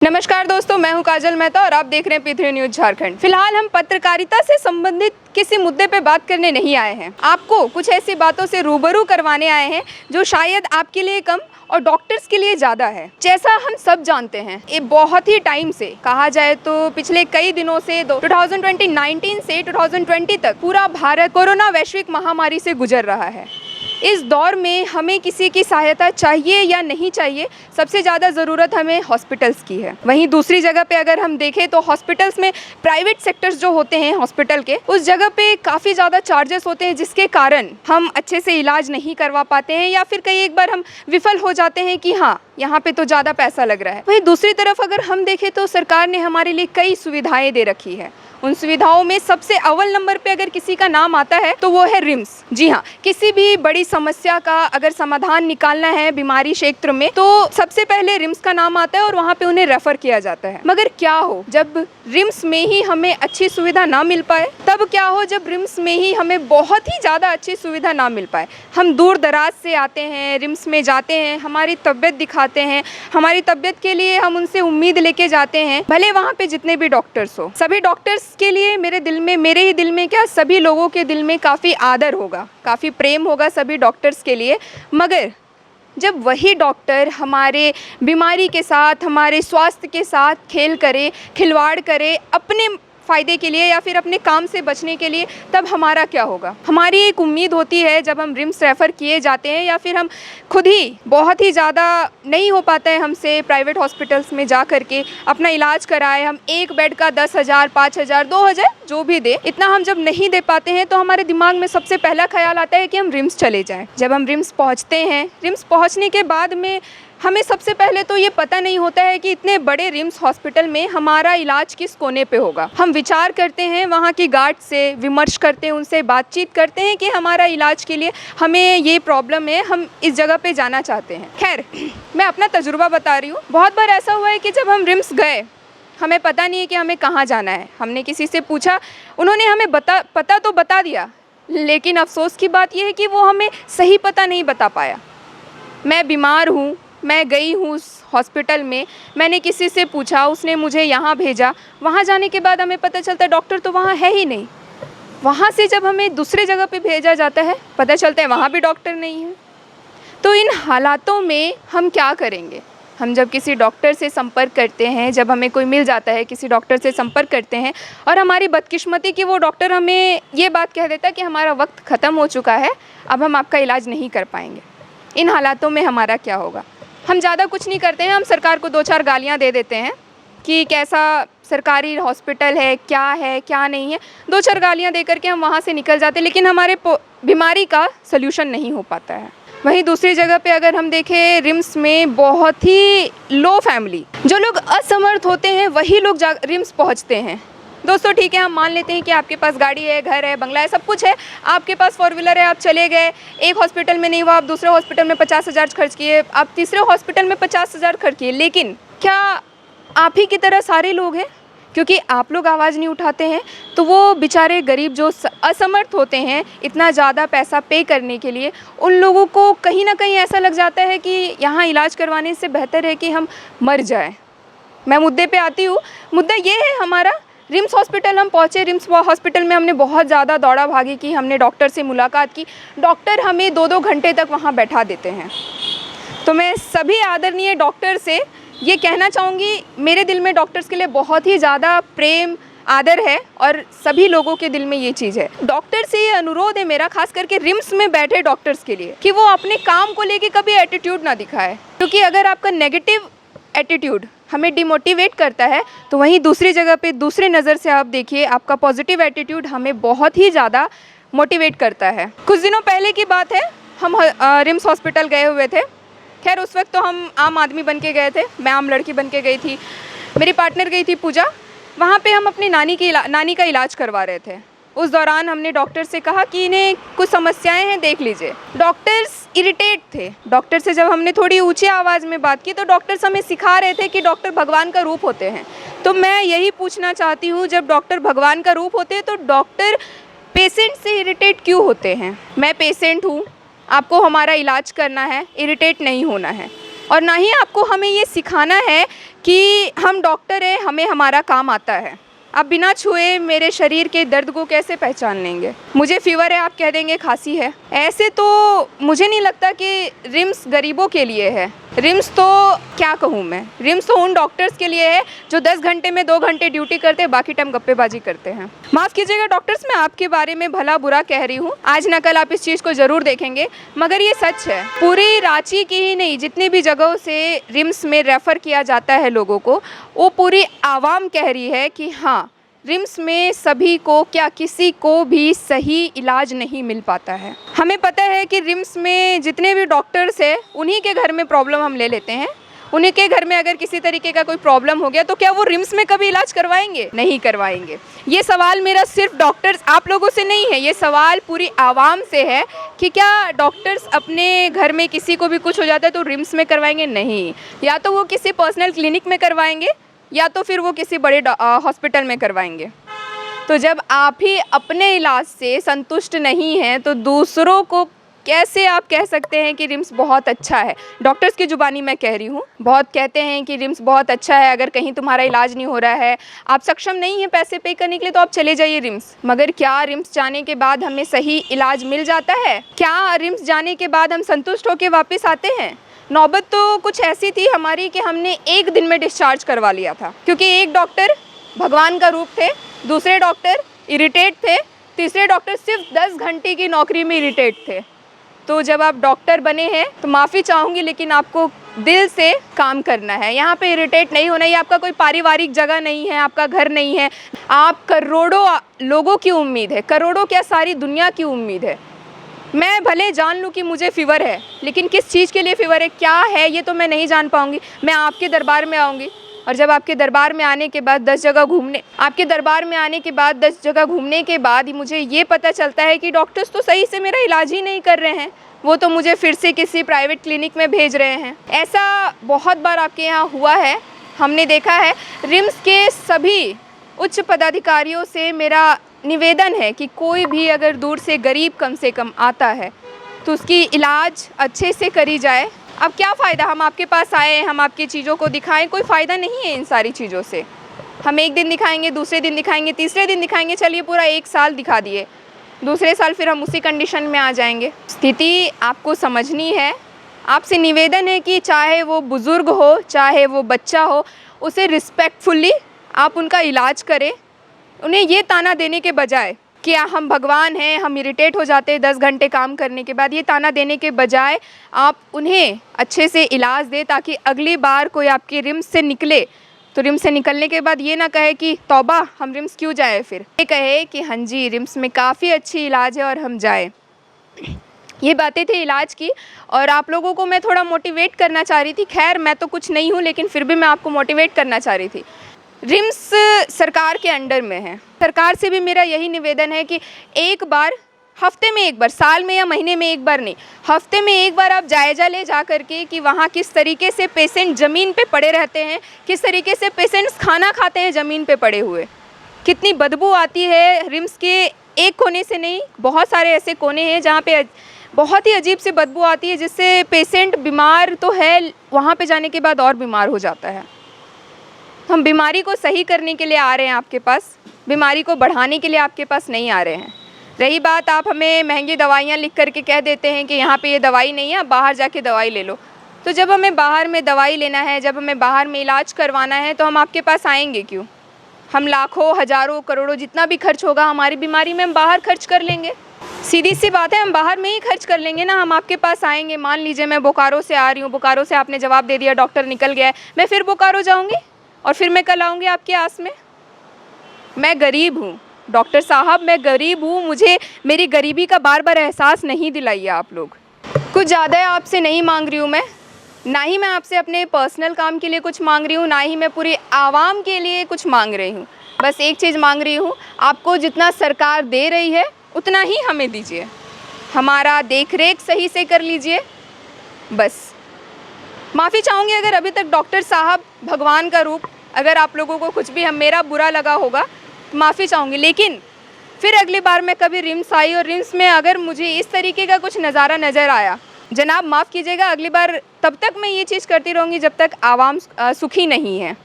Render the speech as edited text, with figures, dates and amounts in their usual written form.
नमस्कार दोस्तों, मैं हूं काजल मेहता और आप देख रहे हैं P3 न्यूज़ झारखंड। फिलहाल हम पत्रकारिता से संबंधित किसी मुद्दे पे बात करने नहीं आए हैं। आपको कुछ ऐसी बातों से रूबरू करवाने आए हैं जो शायद आपके लिए कम और डॉक्टर्स के लिए ज़्यादा है। जैसा हम सब जानते हैं, ये बहुत ही टाइम से, कहा जाए तो पिछले कई दिनों से 2019 से 2020 तक पूरा भारत कोरोना वैश्विक महामारी से गुजर रहा है। इस दौर में हमें किसी की सहायता चाहिए या नहीं चाहिए, सबसे ज़्यादा ज़रूरत हमें हॉस्पिटल्स की है। वहीं दूसरी जगह पे अगर हम देखें तो हॉस्पिटल्स में प्राइवेट सेक्टर्स जो होते हैं हॉस्पिटल के, उस जगह पे काफ़ी ज़्यादा चार्जेस होते हैं, जिसके कारण हम अच्छे से इलाज नहीं करवा पाते हैं या फिर कई एक बार हम विफल हो जाते हैं कि हाँ, यहाँ पे तो ज़्यादा पैसा लग रहा है। वहीं दूसरी तरफ अगर हम देखें तो सरकार ने हमारे लिए कई सुविधाएँ दे रखी है। उन सुविधाओं में सबसे अव्वल नंबर पे अगर किसी का नाम आता है तो वो है रिम्स। जी हाँ, किसी भी बड़ी समस्या का अगर समाधान निकालना है बीमारी क्षेत्र में तो सबसे पहले रिम्स का नाम आता है और वहाँ पे उन्हें रेफर किया जाता है। मगर क्या हो जब रिम्स में ही हमें अच्छी सुविधा ना मिल पाए? तब क्या हो जब रिम्स में ही हमें बहुत ही ज़्यादा अच्छी सुविधा ना मिल पाए? हम दूर दराज से आते हैं, रिम्स में जाते हैं, हमारी तबीयत दिखाते हैं, हमारी तबीयत के लिए हम उनसे उम्मीद लेके जाते हैं, भले वहाँ पे जितने भी डॉक्टर्स हो। सभी डॉक्टर्स के लिए मेरे ही दिल में क्या, सभी लोगों के दिल में काफ़ी आदर होगा, काफ़ी प्रेम होगा सभी डॉक्टर्स के लिए। मगर जब वही डॉक्टर हमारे बीमारी के साथ, हमारे स्वास्थ्य के साथ खेल करे, खिलवाड़ करे अपने फ़ायदे के लिए या फिर अपने काम से बचने के लिए, तब हमारा क्या होगा? हमारी एक उम्मीद होती है जब हम रिम्स रेफ़र किए जाते हैं या फिर हम खुद ही बहुत ही ज़्यादा नहीं हो पाता है हमसे प्राइवेट हॉस्पिटल्स में जा कर के अपना इलाज कराए, हम एक बेड का 10,000, 5,000, 2,000 जो भी दे, इतना हम जब नहीं दे पाते हैं तो हमारे दिमाग में सबसे पहला ख्याल आता है कि हम रिम्स चले जाएँ। जब हम रिम्स पहुँचते हैं, रिम्स पहुँचने के बाद में हमें सबसे पहले तो ये पता नहीं होता है कि इतने बड़े रिम्स हॉस्पिटल में हमारा इलाज किस कोने पे होगा। हम विचार करते हैं, वहाँ के गार्ड से विमर्श करते हैं, उनसे बातचीत करते हैं कि हमारा इलाज के लिए हमें ये प्रॉब्लम है, हम इस जगह पे जाना चाहते हैं। खैर, मैं अपना तजुर्बा बता रही हूँ। बहुत बार ऐसा हुआ है कि जब हम रिम्स गए, हमें पता नहीं है कि हमें कहाँ जाना है। हमने किसी से पूछा, उन्होंने हमें पता तो बता दिया, लेकिन अफसोस की बात यह है कि वो हमें सही पता नहीं बता पाया। मैं बीमार हूँ, मैं गई हूँ उस हॉस्पिटल में, मैंने किसी से पूछा, उसने मुझे यहाँ भेजा। वहाँ जाने के बाद हमें पता चलता है डॉक्टर तो वहाँ है ही नहीं। वहाँ से जब हमें दूसरे जगह पे भेजा जाता है, पता चलता है वहाँ भी डॉक्टर नहीं है। तो इन हालातों में हम क्या करेंगे? हम जब किसी डॉक्टर से संपर्क करते हैं, जब हमें कोई मिल जाता है, किसी डॉक्टर से संपर्क करते हैं और हमारी बदकिस्मती कि वो डॉक्टर हमें ये बात कह देता है कि हमारा वक्त ख़त्म हो चुका है, अब हम आपका इलाज नहीं कर पाएंगे। इन हालातों में हमारा क्या होगा? हम ज़्यादा कुछ नहीं करते हैं, हम सरकार को 2-4 गालियाँ दे देते हैं कि कैसा सरकारी हॉस्पिटल है, क्या नहीं है। 2-4 गालियाँ दे करके हम वहाँ से निकल जाते हैं, लेकिन हमारे बीमारी का सल्यूशन नहीं हो पाता है। वहीं दूसरी जगह पे अगर हम देखें, रिम्स में बहुत ही लो फैमिली, जो लोग असमर्थ होते हैं, वही लोग रिम्स पहुँचते हैं। दोस्तों ठीक है, हम मान लेते हैं कि आपके पास गाड़ी है, घर है, बंगला है, सब कुछ है, आपके पास 4 व्हीलर है, आप चले गए, एक हॉस्पिटल में नहीं हुआ, आप दूसरे हॉस्पिटल में 50,000 खर्च किए, आप तीसरे हॉस्पिटल में 50,000 खर्च किए। लेकिन क्या आप ही की तरह सारे लोग हैं? क्योंकि आप लोग आवाज़ नहीं उठाते हैं तो वो बेचारे गरीब जो असमर्थ होते हैं इतना ज़्यादा पैसा पे करने के लिए, उन लोगों को कहीं ना कहीं ऐसा लग जाता है कि यहाँ इलाज करवाने से बेहतर है कि हम मर जाएं। मैं मुद्दे पे आती हूँ। मुद्दा ये है हमारा, रिम्स हॉस्पिटल हम पहुँचे, रिम्स हॉस्पिटल में हमने बहुत ज़्यादा दौड़ा भागी की, हमने डॉक्टर से मुलाकात की। डॉक्टर हमें 2-2 घंटे तक वहाँ बैठा देते हैं। तो मैं सभी आदरणीय डॉक्टर से ये कहना चाहूँगी, मेरे दिल में डॉक्टर्स के लिए बहुत ही ज़्यादा प्रेम, आदर है और सभी लोगों के दिल में ये चीज़ है। डॉक्टर से ये अनुरोध है मेरा, खास करके रिम्स में बैठे डॉक्टर्स के लिए, कि वो अपने काम को लेके कभी एटीट्यूड ना दिखाए। क्योंकि अगर आपका नेगेटिव एटीट्यूड हमें डिमोटिवेट करता है, तो वहीं दूसरी जगह पे दूसरे नज़र से आप देखिए, आपका पॉजिटिव एटीट्यूड हमें बहुत ही ज़्यादा मोटिवेट करता है। कुछ दिनों पहले की बात है, हम रिम्स हॉस्पिटल गए हुए थे। खैर उस वक्त तो हम आम आदमी बन के गए थे, मैं आम लड़की बन के गई थी, मेरी पार्टनर गई थी पूजा। वहाँ पे हम अपनी नानी का इलाज करवा रहे थे। उस दौरान हमने डॉक्टर से कहा कि इन्हें कुछ समस्याएं हैं, देख लीजिए। डॉक्टर्स इरिटेट थे। डॉक्टर से जब हमने थोड़ी ऊंची आवाज़ में बात की तो डॉक्टर्स हमें सिखा रहे थे कि डॉक्टर भगवान का रूप होते हैं। तो मैं यही पूछना चाहती हूँ, जब डॉक्टर भगवान का रूप होते हैं तो डॉक्टर पेशेंट से इरिटेट क्यों होते हैं? मैं पेशेंट हूँ, आपको हमारा इलाज करना है, इरिटेट नहीं होना है। और ना ही आपको हमें ये सिखाना है कि हम डॉक्टर हैं, हमें हमारा काम आता है। आप बिना छुए मेरे शरीर के दर्द को कैसे पहचान लेंगे? मुझे फीवर है, आप कह देंगे खांसी है। ऐसे तो मुझे नहीं लगता कि रिम्स गरीबों के लिए है। रिम्स तो क्या कहूँ मैं, रिम्स तो उन डॉक्टर्स के लिए है जो 10 घंटे में 2 घंटे ड्यूटी करते हैं, बाकी टाइम गप्पेबाजी करते हैं। माफ़ कीजिएगा डॉक्टर्स, मैं आपके बारे में भला बुरा कह रही हूँ, आज न कल आप इस चीज़ को ज़रूर देखेंगे, मगर ये सच है। पूरी रांची की ही नहीं, जितनी भी जगहों से रिम्स में रेफ़र किया जाता है लोगों को, वो पूरी आवाम कह रही है कि हाँ, रिम्स में सभी को, क्या किसी को भी सही इलाज नहीं मिल पाता है। हमें पता है कि रिम्स में जितने भी डॉक्टर्स हैं, उन्हीं के घर में प्रॉब्लम हम ले लेते हैं। उन्हीं के घर में अगर किसी तरीके का कोई प्रॉब्लम हो गया तो क्या वो रिम्स में कभी इलाज करवाएंगे? नहीं करवाएंगे। ये सवाल मेरा सिर्फ डॉक्टर्स आप लोगों से नहीं है, ये सवाल पूरी आवाम से है कि क्या डॉक्टर्स अपने घर में किसी को भी कुछ हो जाता है तो रिम्स में करवाएंगे? नहीं, या तो वो किसी पर्सनल क्लिनिक में करवाएंगे या तो फिर वो किसी बड़े हॉस्पिटल में करवाएंगे। तो जब आप ही अपने इलाज से संतुष्ट नहीं हैं तो दूसरों को कैसे आप कह सकते हैं कि रिम्स बहुत अच्छा है? डॉक्टर्स की ज़ुबानी मैं कह रही हूँ, बहुत कहते हैं कि रिम्स बहुत अच्छा है, अगर कहीं तुम्हारा इलाज नहीं हो रहा है, आप सक्षम नहीं हैं पैसे पे करने के लिए, तो आप चले जाइए रिम्स। मगर क्या रिम्स जाने के बाद हमें सही इलाज मिल जाता है? क्या रिम्स जाने के बाद हम संतुष्ट होकर वापस आते हैं? नौबत तो कुछ ऐसी थी हमारी कि हमने 1 दिन में डिस्चार्ज करवा लिया था, क्योंकि एक डॉक्टर भगवान का रूप थे, दूसरे डॉक्टर इरिटेट थे, तीसरे डॉक्टर सिर्फ 10 घंटे की नौकरी में इरिटेट थे। तो जब आप डॉक्टर बने हैं तो माफ़ी चाहूँगी, लेकिन आपको दिल से काम करना है। यहाँ पे इरिटेट नहीं होना। ये आपका कोई पारिवारिक जगह नहीं है, आपका घर नहीं है। आप करोड़ों लोगों की उम्मीद है, करोड़ों क्या सारी दुनिया की उम्मीद है। मैं भले जान लूँ कि मुझे फ़ीवर है, लेकिन किस चीज़ के लिए फ़ीवर है, क्या है, ये तो मैं नहीं जान पाऊँगी। मैं आपके दरबार में आऊँगी और जब आपके दरबार में आने के बाद 10 जगह घूमने के बाद मुझे ये पता चलता है कि डॉक्टर्स तो सही से मेरा इलाज ही नहीं कर रहे हैं, वो तो मुझे फिर से किसी प्राइवेट क्लिनिक में भेज रहे हैं। ऐसा बहुत बार आपके यहाँ हुआ है, हमने देखा है। रिम्स के सभी उच्च पदाधिकारियों से मेरा निवेदन है कि कोई भी अगर दूर से गरीब कम से कम आता है तो उसकी इलाज अच्छे से करी जाए। अब क्या फ़ायदा, हम आपके पास आए, हम आपकी चीज़ों को दिखाएं, कोई फ़ायदा नहीं है इन सारी चीज़ों से। हम 1 दिन दिखाएंगे, दूसरे दिन दिखाएंगे, तीसरे दिन दिखाएंगे, चलिए पूरा 1 साल दिखा दिए, दूसरे साल फिर हम उसी कंडीशन में आ जाएंगे। स्थिति आपको समझनी है। आपसे निवेदन है कि चाहे वो बुज़ुर्ग हो, चाहे वो बच्चा हो, उसे रिस्पेक्टफुली आप उनका इलाज करें। उन्हें ये ताना देने के बजाय कि हम भगवान हैं, हम इरिटेट हो जाते हैं 10 घंटे काम करने के बाद, ये ताना देने के बजाय आप उन्हें अच्छे से इलाज दें, ताकि अगली बार कोई आपके रिम्स से निकले तो रिम्स से निकलने के बाद ये ना कहे कि तौबा, हम रिम्स क्यों जाए, फिर ये कहे कि हाँ जी, रिम्स में काफ़ी अच्छी इलाज है और हम जाए। ये बातें थी इलाज की, और आप लोगों को मैं थोड़ा मोटिवेट करना चाह रही थी। खैर मैं तो कुछ नहीं हूँ, लेकिन फिर भी मैं आपको मोटिवेट करना चाह रही थी। रिम्स सरकार के अंडर में है। सरकार से भी मेरा यही निवेदन है कि एक बार, हफ्ते में एक बार, साल में या महीने में एक बार नहीं, हफ्ते में एक बार आप जायज़ा ले जा करके कि वहाँ किस तरीके से पेशेंट ज़मीन पे पड़े रहते हैं, किस तरीके से पेशेंट्स खाना खाते हैं ज़मीन पे पड़े हुए, कितनी बदबू आती है। रिम्स के एक कोने से नहीं, बहुत सारे ऐसे कोने हैं जहाँ पे बहुत ही अजीब सी बदबू आती है, जिससे पेशेंट बीमार तो है, वहाँ पे जाने के बाद और बीमार हो जाता है। हम बीमारी को सही करने के लिए आ रहे हैं आपके पास, बीमारी को बढ़ाने के लिए आपके पास नहीं आ रहे हैं। रही बात, आप हमें महंगी दवाइयाँ लिख करके कह देते हैं कि यहाँ पे ये दवाई नहीं है, आप बाहर जाके दवाई ले लो। तो जब हमें बाहर में दवाई लेना है, जब हमें बाहर में इलाज करवाना है, तो हम आपके पास आएंगे क्यों? हम लाखों, हज़ारों, करोड़ों जितना भी खर्च होगा हमारी बीमारी में, हम बाहर खर्च कर लेंगे। सीधी सी बात है, हम बाहर में ही खर्च कर लेंगे ना। हम आपके पास आएंगे, मान लीजिए मैं बोकारो से आ रही हूँ, बोकारो से आपने जवाब दे दिया डॉक्टर निकल गया है, मैं फिर बोकारो जाऊँगी और फिर मैं कल आऊँगी आपके आस में। मैं गरीब हूँ डॉक्टर साहब, मैं गरीब हूँ, मुझे मेरी गरीबी का बार बार एहसास नहीं दिलाइए आप लोग। कुछ ज़्यादा आपसे नहीं मांग रही हूँ मैं, ना ही मैं आपसे अपने पर्सनल काम के लिए कुछ मांग रही हूँ, ना ही मैं पूरी आवाम के लिए कुछ मांग रही हूँ। बस एक चीज़ मांग रही हूँ, आपको जितना सरकार दे रही है उतना ही हमें दीजिए, हमारा देख रेख सही से कर लीजिए। बस माफ़ी चाहूँगी अगर अभी तक डॉक्टर साहब, भगवान का रूप, अगर आप लोगों को कुछ भी मेरा बुरा लगा होगा तो माफ़ी चाहूँगी। लेकिन फिर अगली बार मैं कभी रिम्स आई और रिम्स में अगर मुझे इस तरीके का कुछ नज़ारा नज़र आया जनाब माफ़ कीजिएगा, अगली बार तब तक मैं ये चीज़ करती रहूँगी जब तक आवाम सुखी नहीं है।